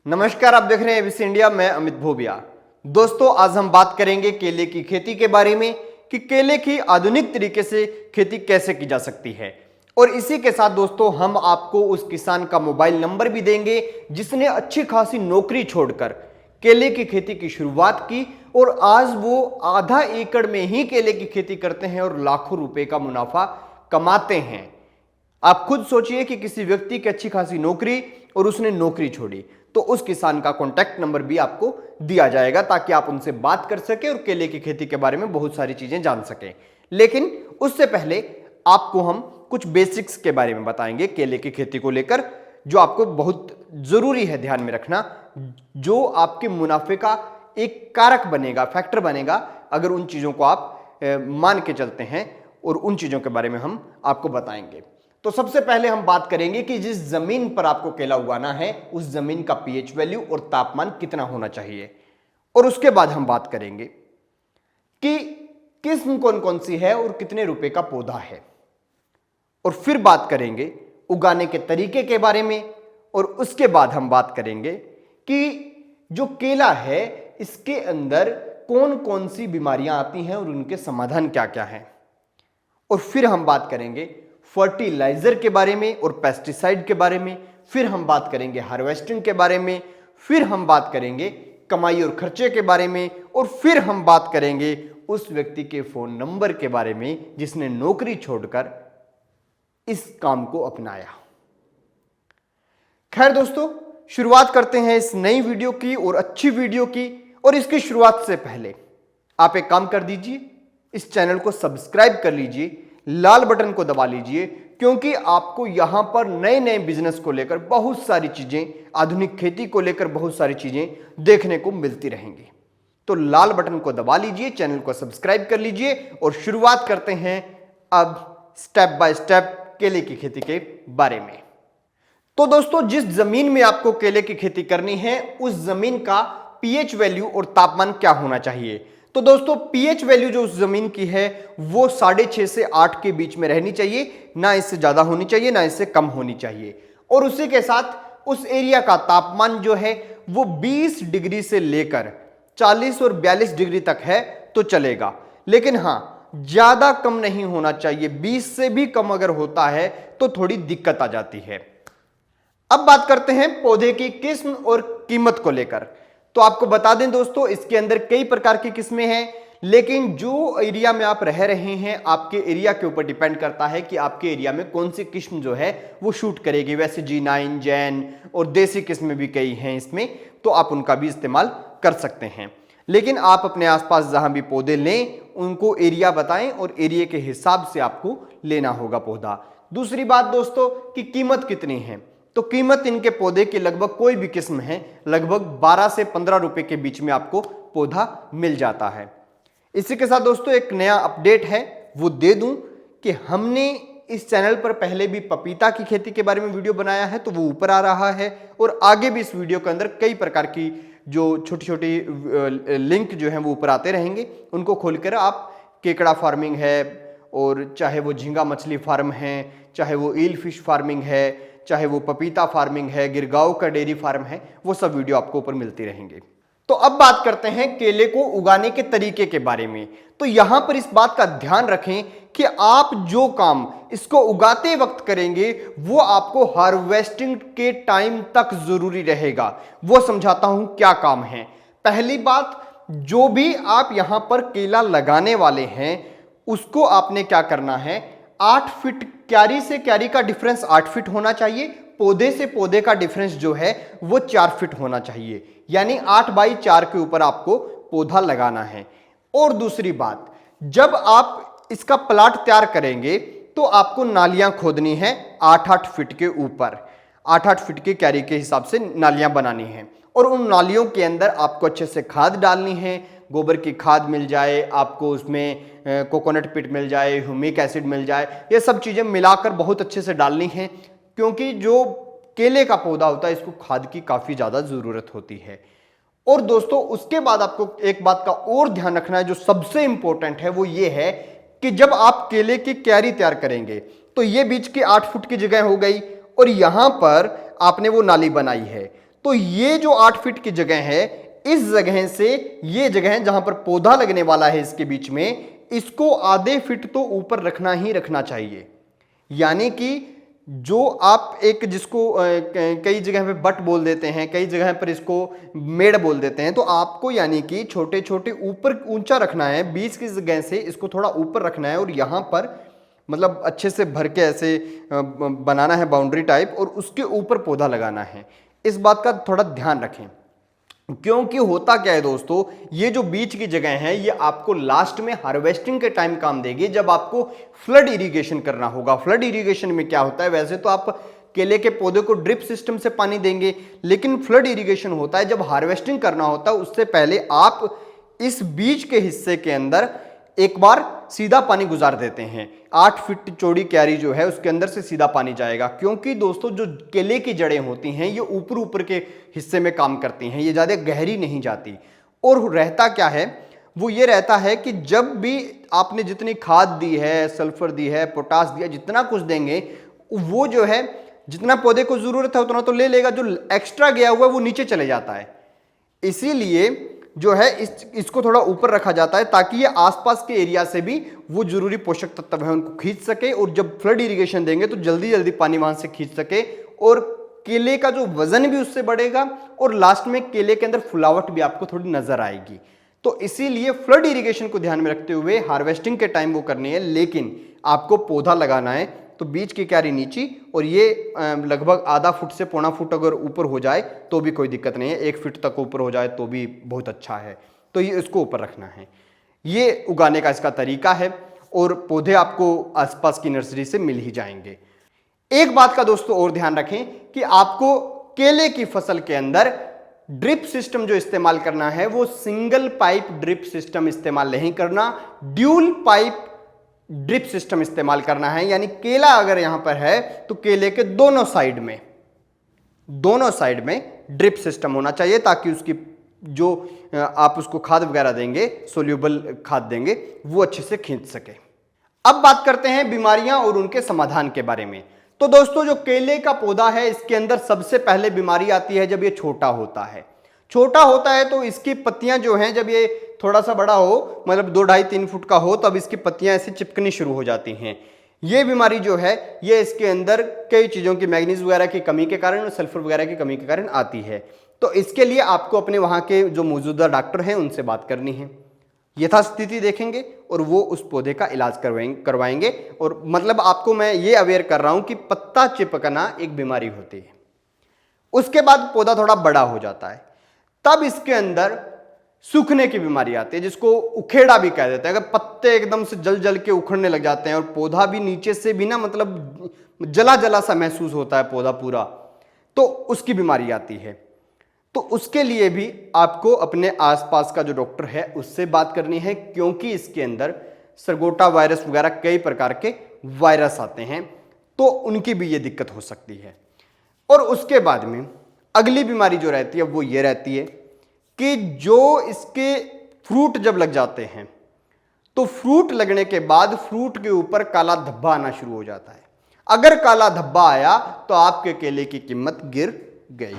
नमस्कार, आप देख रहे हैं एबीसी इंडिया। मैं अमित भोबिया। दोस्तों, आज हम बात करेंगे केले की खेती के बारे में कि केले की आधुनिक तरीके से खेती कैसे की जा सकती है। और इसी के साथ दोस्तों, हम आपको उस किसान का मोबाइल नंबर भी देंगे जिसने अच्छी खासी नौकरी छोड़कर केले की खेती की शुरुआत की और आज वो आधा एकड़ में ही केले की खेती करते हैं और लाखों रुपए का मुनाफा कमाते हैं। आप खुद सोचिए कि किसी व्यक्ति की अच्छी खासी नौकरी और उसने नौकरी छोड़ी, तो उस किसान का कॉन्टैक्ट नंबर भी आपको दिया जाएगा ताकि आप उनसे बात कर सके और केले की खेती के बारे में बहुत सारी चीजें जान सकें। लेकिन उससे पहले आपको हम कुछ बेसिक्स के बारे में बताएंगे केले की खेती को लेकर, जो आपको बहुत जरूरी है ध्यान में रखना, जो आपके मुनाफे का एक कारक बनेगा, फैक्टर बनेगा अगर उन चीजों को आप मान के चलते हैं, और उन चीजों के बारे में हम आपको बताएंगे। तो सबसे पहले हम बात करेंगे कि जिस जमीन पर आपको केला उगाना है उस जमीन का पीएच वैल्यू और तापमान कितना होना चाहिए, और उसके बाद हम बात करेंगे कि किस्म कौन कौन सी है और कितने रुपए का पौधा है, और फिर बात करेंगे उगाने के तरीके के बारे में, और उसके बाद हम बात करेंगे कि जो केला है इसके अंदर कौन कौन सी बीमारियां आती हैं और उनके समाधान क्या क्या हैं, और फिर हम बात करेंगे फर्टिलाइजर के बारे में और पेस्टिसाइड के बारे में, फिर हम बात करेंगे हार्वेस्टिंग के बारे में, फिर हम बात करेंगे कमाई और खर्चे के बारे में, और फिर हम बात करेंगे उस व्यक्ति के फोन नंबर के बारे में जिसने नौकरी छोड़कर इस काम को अपनाया। खैर दोस्तों, शुरुआत करते हैं इस नई वीडियो की और अच्छी वीडियो की। और इसकी शुरुआत से पहले आप एक काम कर दीजिए, इस चैनल को सब्सक्राइब कर लीजिए, लाल बटन को दबा लीजिए, क्योंकि आपको यहां पर नए नए बिजनेस को लेकर बहुत सारी चीजें, आधुनिक खेती को लेकर बहुत सारी चीजें देखने को मिलती रहेंगी। तो लाल बटन को दबा लीजिए, चैनल को सब्सक्राइब कर लीजिए, और शुरुआत करते हैं अब स्टेप बाय स्टेप केले की खेती के बारे में। तो दोस्तों, जिस जमीन में आपको केले की खेती करनी है उस जमीन का पीएच वैल्यू और तापमान क्या होना चाहिए। तो दोस्तों, पीएच वैल्यू जो उस जमीन की है वो 6.5 से 8 के बीच में रहनी चाहिए, ना इससे ज्यादा होनी चाहिए ना इससे कम होनी चाहिए। और उसी के साथ उस एरिया का तापमान जो है वो 20 डिग्री से लेकर 40 और 42 डिग्री तक है तो चलेगा, लेकिन हां, ज्यादा कम नहीं होना चाहिए। 20 से भी कम अगर होता है तो थोड़ी दिक्कत आ जाती है। अब बात करते हैं पौधे की किस्म और कीमत को लेकर। तो आपको बता दें दोस्तों, इसके अंदर कई प्रकार की किस्में हैं, लेकिन जो एरिया में आप रह रहे हैं आपके एरिया के ऊपर डिपेंड करता है कि आपके एरिया में कौन सी किस्म जो है वो शूट करेगी। वैसे G9, जैन और देसी किस्में भी कई हैं इसमें, तो आप उनका भी इस्तेमाल कर सकते हैं। लेकिन आप अपने आसपास जहां भी पौधे लें उनको एरिया बताएं और एरिया के हिसाब से आपको लेना होगा पौधा। दूसरी बात दोस्तों कि कीमत कितनी है, तो कीमत इनके पौधे की लगभग कोई भी किस्म है लगभग 12 से 15 रुपए के बीच में आपको पौधा मिल जाता है। इसी के साथ दोस्तों एक नया अपडेट है वो दे दूं कि हमने इस चैनल पर पहले भी पपीता की खेती के बारे में वीडियो बनाया है, तो वो ऊपर आ रहा है, और आगे भी इस वीडियो के अंदर कई प्रकार की जो छोटी छोटी लिंक जो है वो ऊपर आते रहेंगे। उनको खोलकर आप केकड़ा फार्मिंग है, और चाहे वो झींगा मछली फार्म है, चाहे वो ईल फिश फार्मिंग है, चाहे वो पपीता फार्मिंग है, गिरगांव का डेयरी फार्म है, वो सब वीडियो आपको ऊपर मिलती रहेंगे। तो अब बात करते हैं केले को उगाने के तरीके के बारे में। तो यहां पर इस बात का ध्यान रखें कि आप जो काम इसको उगाते वक्त करेंगे वो आपको हार्वेस्टिंग के टाइम तक जरूरी रहेगा। वो समझाता हूं क्या काम है। पहली बात, जो भी आप यहां पर केला लगाने वाले हैं उसको आपने क्या करना है, 8 फीट क्यारी से क्यारी का डिफरेंस 8 फीट होना चाहिए, पौधे से पौधे का डिफरेंस जो है वो 4 फीट होना चाहिए, यानी 8 बाई 4 के ऊपर आपको पौधा लगाना है। और दूसरी बात, जब आप इसका प्लाट तैयार करेंगे तो आपको नालियां खोदनी है 8-8 फीट के ऊपर, 8-8 फीट के क्यारी के हिसाब से नालियां बनानी है, और उन नालियों के अंदर आपको अच्छे से खाद डालनी है। गोबर की खाद मिल जाए आपको, उसमें कोकोनट पिट मिल जाए, ह्यूमिक एसिड मिल जाए, ये सब चीजें मिलाकर बहुत अच्छे से डालनी है, क्योंकि जो केले का पौधा होता है इसको खाद की काफी ज्यादा जरूरत होती है। और दोस्तों उसके बाद आपको एक बात का और ध्यान रखना है जो सबसे इंपॉर्टेंट है, वो ये है कि जब आप केले की क्यारी तैयार करेंगे तो ये बीच की 8 फुट की जगह हो गई, और यहां पर आपने वो नाली बनाई है, तो ये जो 8 फीट की जगह है, इस जगह से ये जगह जहां पर पौधा लगने वाला है इसके बीच में, इसको आधे फीट तो ऊपर रखना ही रखना चाहिए। यानी कि जो आप एक जिसको कई जगह पे बट बोल देते हैं, कई जगह पर इसको मेड़ बोल देते हैं, तो आपको यानी कि छोटे छोटे ऊपर ऊंचा रखना है, बीच की जगह से इसको थोड़ा ऊपर रखना है और यहां पर मतलब अच्छे से भर के ऐसे बनाना है बाउंड्री टाइप, और उसके ऊपर पौधा लगाना है। इस बात का थोड़ा ध्यान रखें, क्योंकि होता क्या है दोस्तों, ये जो बीच की जगह है ये आपको लास्ट में हार्वेस्टिंग के टाइम काम देगी, जब आपको फ्लड इरिगेशन करना होगा। फ्लड इरिगेशन में क्या होता है, वैसे तो आप केले के पौधे को ड्रिप सिस्टम से पानी देंगे, लेकिन फ्लड इरिगेशन होता है जब हार्वेस्टिंग करना होता है, उससे पहले आप इस बीच के हिस्से के अंदर एक बार सीधा पानी गुजार देते हैं। 8 फीट चौड़ी क्यारी जो है उसके अंदर से सीधा पानी जाएगा, क्योंकि दोस्तों जो केले की जड़ें होती हैं ये ऊपर ऊपर के हिस्से में काम करती हैं, ये ज़्यादा गहरी नहीं जाती। और रहता क्या है, वो ये रहता है कि जब भी आपने जितनी खाद दी है, सल्फर दी है, पोटास दिया, जितना कुछ देंगे, वो जो है जितना पौधे को जरूरत है उतना तो ले लेगा, जो एक्स्ट्रा गया हुआ है वो नीचे चले जाता है। इसीलिए जो है इसको थोड़ा ऊपर रखा जाता है, ताकि ये आसपास के एरिया से भी वो जरूरी पोषक तत्व है उनको खींच सके, और जब फ्लड इरिगेशन देंगे तो जल्दी जल्दी पानी वहां से खींच सके, और केले का जो वजन भी उससे बढ़ेगा, और लास्ट में केले के अंदर फुलावट भी आपको थोड़ी नजर आएगी। तो इसीलिए फ्लड इरिगेशन को ध्यान में रखते हुए हार्वेस्टिंग के टाइम वो करनी है, लेकिन आपको पौधा लगाना है तो बीच की क्यारी नीची, और ये लगभग आधा फुट से पौना फुट अगर ऊपर हो जाए तो भी कोई दिक्कत नहीं है, 1 फीट तक ऊपर हो जाए तो भी बहुत अच्छा है। तो ये इसको ऊपर रखना है, ये उगाने का इसका तरीका है, और पौधे आपको आसपास की नर्सरी से मिल ही जाएंगे। एक बात का दोस्तों और ध्यान रखें कि आपको केले की फसल के अंदर ड्रिप सिस्टम जो इस्तेमाल करना है वो सिंगल पाइप ड्रिप सिस्टम इस्तेमाल नहीं करना, ड्यूल पाइप ड्रिप सिस्टम इस्तेमाल करना है। यानी केला अगर यहां पर है तो केले के दोनों साइड में ड्रिप सिस्टम होना चाहिए, ताकि उसकी जो आप उसको खाद वगैरह देंगे, सोल्यूबल खाद देंगे, वो अच्छे से खींच सके। अब बात करते हैं बीमारियां और उनके समाधान के बारे में। तो दोस्तों जो केले का पौधा है इसके अंदर सबसे पहले बीमारी आती है जब ये छोटा होता है। छोटा होता है तो इसकी पत्तियां जो हैं, जब ये थोड़ा सा बड़ा हो, मतलब 2, 2.5, 3 फुट का हो, तब इसकी पत्तियां ऐसे चिपकनी शुरू हो जाती हैं। ये बीमारी जो है ये इसके अंदर कई चीज़ों की, मैग्नीज वगैरह की कमी के कारण और सल्फर वगैरह की कमी के कारण आती है। तो इसके लिए आपको अपने वहाँ के जो मौजूदा डॉक्टर हैं उनसे बात करनी है, यथास्थिति देखेंगे और वो उस पौधे का इलाज करवाएंगे। और मतलब आपको मैं ये अवेयर कर रहा हूँ कि पत्ता चिपकना एक बीमारी होती है। उसके बाद पौधा थोड़ा बड़ा हो जाता है, तब इसके अंदर सूखने की बीमारी आती है, जिसको उखेड़ा भी कह देते हैं। अगर पत्ते एकदम से जल जल के उखड़ने लग जाते हैं और पौधा भी नीचे से भी ना, मतलब जला जला सा महसूस होता है पौधा पूरा, तो उसकी बीमारी आती है। तो उसके लिए भी आपको अपने आसपास का जो डॉक्टर है उससे बात करनी है, क्योंकि इसके अंदर सरगोटा वायरस वगैरह कई प्रकार के वायरस आते हैं, तो उनकी भी ये दिक्कत हो सकती है। और उसके बाद में अगली बीमारी जो रहती है वो ये रहती है कि जो इसके फ्रूट जब लग जाते हैं तो फ्रूट लगने के बाद फ्रूट के ऊपर काला धब्बा आना शुरू हो जाता है। अगर काला धब्बा आया तो आपके केले की कीमत गिर गई।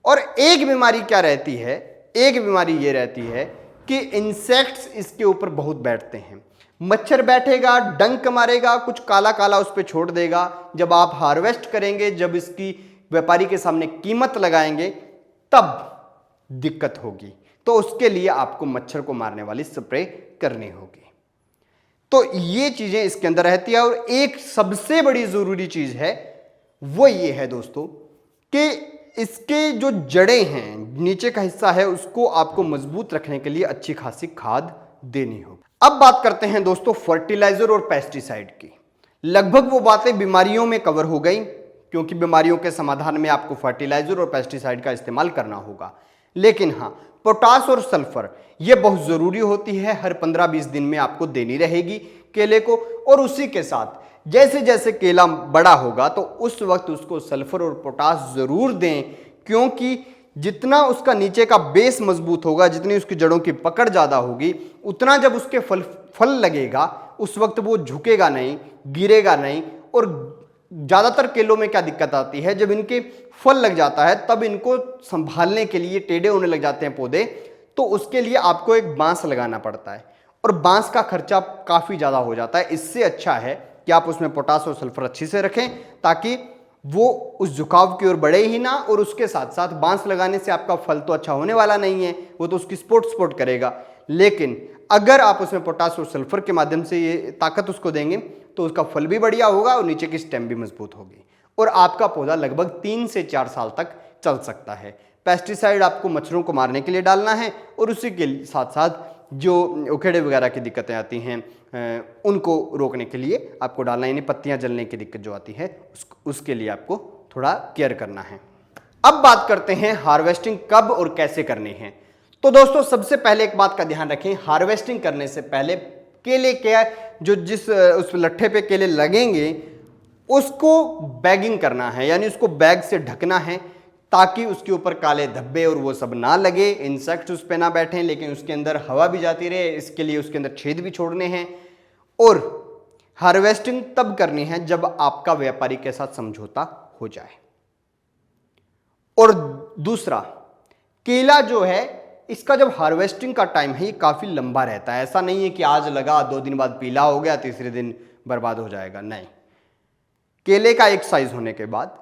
और एक बीमारी क्या रहती है, एक बीमारी ये रहती है कि इंसेक्ट्स इसके ऊपर बहुत बैठते हैं। मच्छर बैठेगा, डंक मारेगा, कुछ काला काला उस पर छोड़ देगा। जब आप हार्वेस्ट करेंगे, जब इसकी व्यापारी के सामने कीमत लगाएंगे, तब दिक्कत होगी। तो उसके लिए आपको मच्छर को मारने वाली स्प्रे करनी होगी। तो ये चीजें इसके अंदर रहती है। और एक सबसे बड़ी जरूरी चीज है वो ये है दोस्तों कि इसके जो जड़ें हैं, नीचे का हिस्सा है, उसको आपको मजबूत रखने के लिए अच्छी खासी खाद देनी होगी। अब बात करते हैं दोस्तों फर्टिलाइजर और पेस्टिसाइड की। लगभग वो बातें बीमारियों में कवर हो गई, क्योंकि बीमारियों के समाधान में आपको फर्टिलाइजर और पेस्टिसाइड का इस्तेमाल करना होगा। लेकिन हाँ, पोटास और सल्फर ये बहुत जरूरी होती है, हर 15-20 दिन में आपको देनी रहेगी केले को। और उसी के साथ जैसे जैसे केला बड़ा होगा तो उस वक्त उसको सल्फर और पोटास जरूर दें, क्योंकि जितना उसका नीचे का बेस मजबूत होगा, जितनी उसकी जड़ों की पकड़ ज्यादा होगी, उतना जब उसके फल लगेगा उस वक्त वो झुकेगा नहीं, गिरेगा नहीं, और ज़्यादातर केलों में क्या दिक्कत आती है, जब इनके फल लग जाता है तब इनको संभालने के लिए टेढ़े होने लग जाते हैं पौधे, तो उसके लिए आपको एक बांस लगाना पड़ता है और बांस का खर्चा काफ़ी ज़्यादा हो जाता है। इससे अच्छा है कि आप उसमें पोटास और सल्फर अच्छी से रखें ताकि वो उस झुकाव की ओर बढ़े ही ना, और उसके साथ साथ बांस लगाने से आपका फल तो अच्छा होने वाला नहीं है, वो तो उसकी सपोर्ट करेगा। लेकिन अगर आप उसमें पोटास और सल्फर के माध्यम से ये ताकत उसको देंगे तो उसका फल भी बढ़िया होगा और नीचे की स्टेम भी मजबूत होगी और आपका पौधा लगभग 3 से 4 साल तक चल सकता है। पेस्टिसाइड आपको मच्छरों को मारने के लिए डालना है और उसी के साथ साथ जो उखेड़े वगैरह की दिक्कतें आती हैं उनको रोकने के लिए आपको डालना, यानी पत्तियां जलने की दिक्कत जो आती है उसके लिए आपको थोड़ा केयर करना है। अब बात करते हैं हार्वेस्टिंग कब और कैसे करनी है। तो दोस्तों सबसे पहले एक बात का ध्यान रखें, हार्वेस्टिंग करने से पहले केले के जो जिस उस लट्ठे पे केले लगेंगे उसको बैगिंग करना है, यानी उसको बैग से ढकना है ताकि उसके ऊपर काले धब्बे और वो सब ना लगे, इंसेक्ट उस पे ना बैठे, लेकिन उसके अंदर हवा भी जाती रहे, इसके लिए उसके अंदर छेद भी छोड़ने हैं। और हार्वेस्टिंग तब करनी है जब आपका व्यापारी के साथ समझौता हो जाए। और दूसरा, केला जो है इसका जब हार्वेस्टिंग का टाइम है ये काफी लंबा रहता है। ऐसा नहीं है कि आज लगा 2 दिन बाद पीला हो गया तीसरे दिन बर्बाद हो जाएगा, नहीं। केले का एक साइज होने के बाद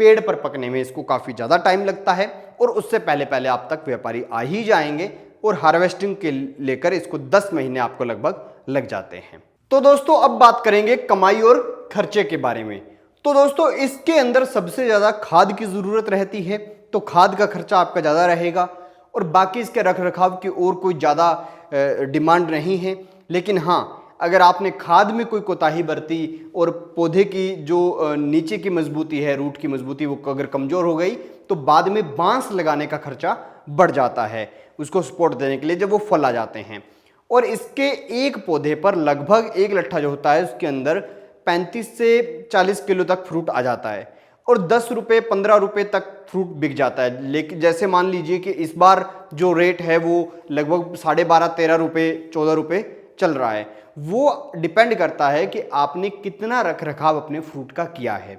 पेड़ पर पकने में इसको काफी ज्यादा टाइम लगता है और उससे पहले पहले आप तक व्यापारी आ ही जाएंगे और हार्वेस्टिंग के लेकर इसको 10 महीने आपको लगभग लग जाते हैं। तो दोस्तों अब बात करेंगे कमाई और खर्चे के बारे में। तो दोस्तों इसके अंदर सबसे ज्यादा खाद की जरूरत रहती है, तो खाद का खर्चा आपका ज्यादा रहेगा और बाकी इसके रख रखाव की और कोई ज्यादा डिमांड नहीं है। लेकिन हाँ, अगर आपने खाद में कोई कोताही बरती और पौधे की जो नीचे की मजबूती है, रूट की मजबूती, वो अगर कमजोर हो गई तो बाद में बांस लगाने का खर्चा बढ़ जाता है उसको सपोर्ट देने के लिए जब वो फल आ जाते हैं। और इसके एक पौधे पर लगभग एक लट्ठा जो होता है उसके अंदर 35 से 40 किलो तक फ्रूट आ जाता है और 10 रुपये 15 रुपये तक फ्रूट बिक जाता है। लेकिन जैसे मान लीजिए कि इस बार जो रेट है वो लगभग 12.5-13 रुपये 14 रुपये चल रहा है। वो डिपेंड करता है कि आपने कितना रख रखाव अपने फ्रूट का किया है।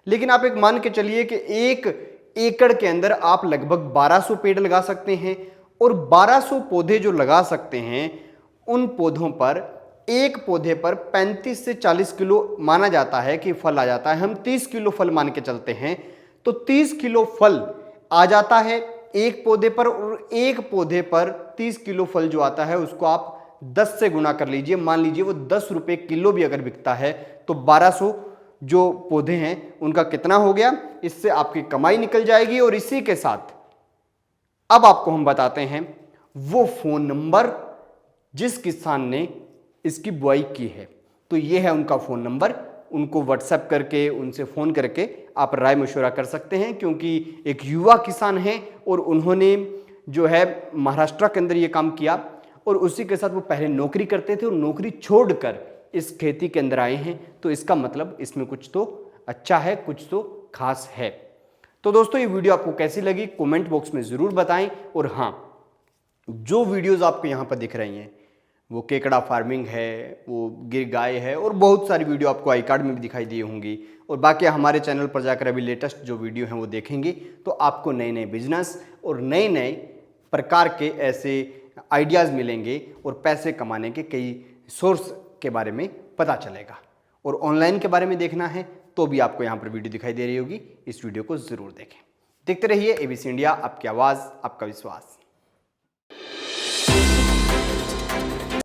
लेकिन आप एक मान के चलिए कि 1 एकड़ के अंदर आप लगभग 1200 पेड़ लगा सकते हैं और 1200 पौधे जो लगा सकते हैं उन पौधों पर एक पौधे पर 35 से 40 किलो माना जाता है कि फल आ जाता है। हम 30 किलो फल मान के चलते हैं तो 30 किलो फल आ जाता है एक पौधे पर और एक पौधे पर 30 किलो फल जो आता है उसको आप 10 से गुना कर लीजिए। मान लीजिए वो 10 रुपये किलो भी अगर बिकता है तो 1200 जो पौधे हैं उनका कितना हो गया, इससे आपकी कमाई निकल जाएगी। और इसी के साथ अब आपको हम बताते हैं वो फोन नंबर जिस किसान ने इसकी बुआई की है। तो ये है उनका फ़ोन नंबर, उनको व्हाट्सएप करके उनसे फ़ोन करके आप राय मशवरा कर सकते हैं, क्योंकि एक युवा किसान हैं और उन्होंने जो है महाराष्ट्र के अंदर ये काम किया और उसी के साथ वो पहले नौकरी करते थे और नौकरी छोड़कर इस खेती के अंदर आए हैं। तो इसका मतलब इसमें कुछ तो अच्छा है, कुछ तो खास है। तो दोस्तों ये वीडियो आपको कैसी लगी कमेंट बॉक्स में ज़रूर बताएं। और हाँ, जो वीडियोज़ आपको यहाँ पर दिख रही हैं वो केकड़ा फार्मिंग है, वो गिर गाय है और बहुत सारी वीडियो आपको आई कार्ड में भी दिखाई दी होंगी। और बाकी हमारे चैनल पर जाकर अभी लेटेस्ट जो वीडियो हैं वो देखेंगे तो आपको नए नए बिजनेस और नए नए प्रकार के ऐसे आइडियाज़ मिलेंगे और पैसे कमाने के कई सोर्स के बारे में पता चलेगा। और ऑनलाइन के बारे में देखना है तो भी आपको यहाँ पर वीडियो दिखाई दे रही होगी, इस वीडियो को ज़रूर देखें। देखते रहिए ABC इंडिया, आपकी आवाज़ आपका विश्वास।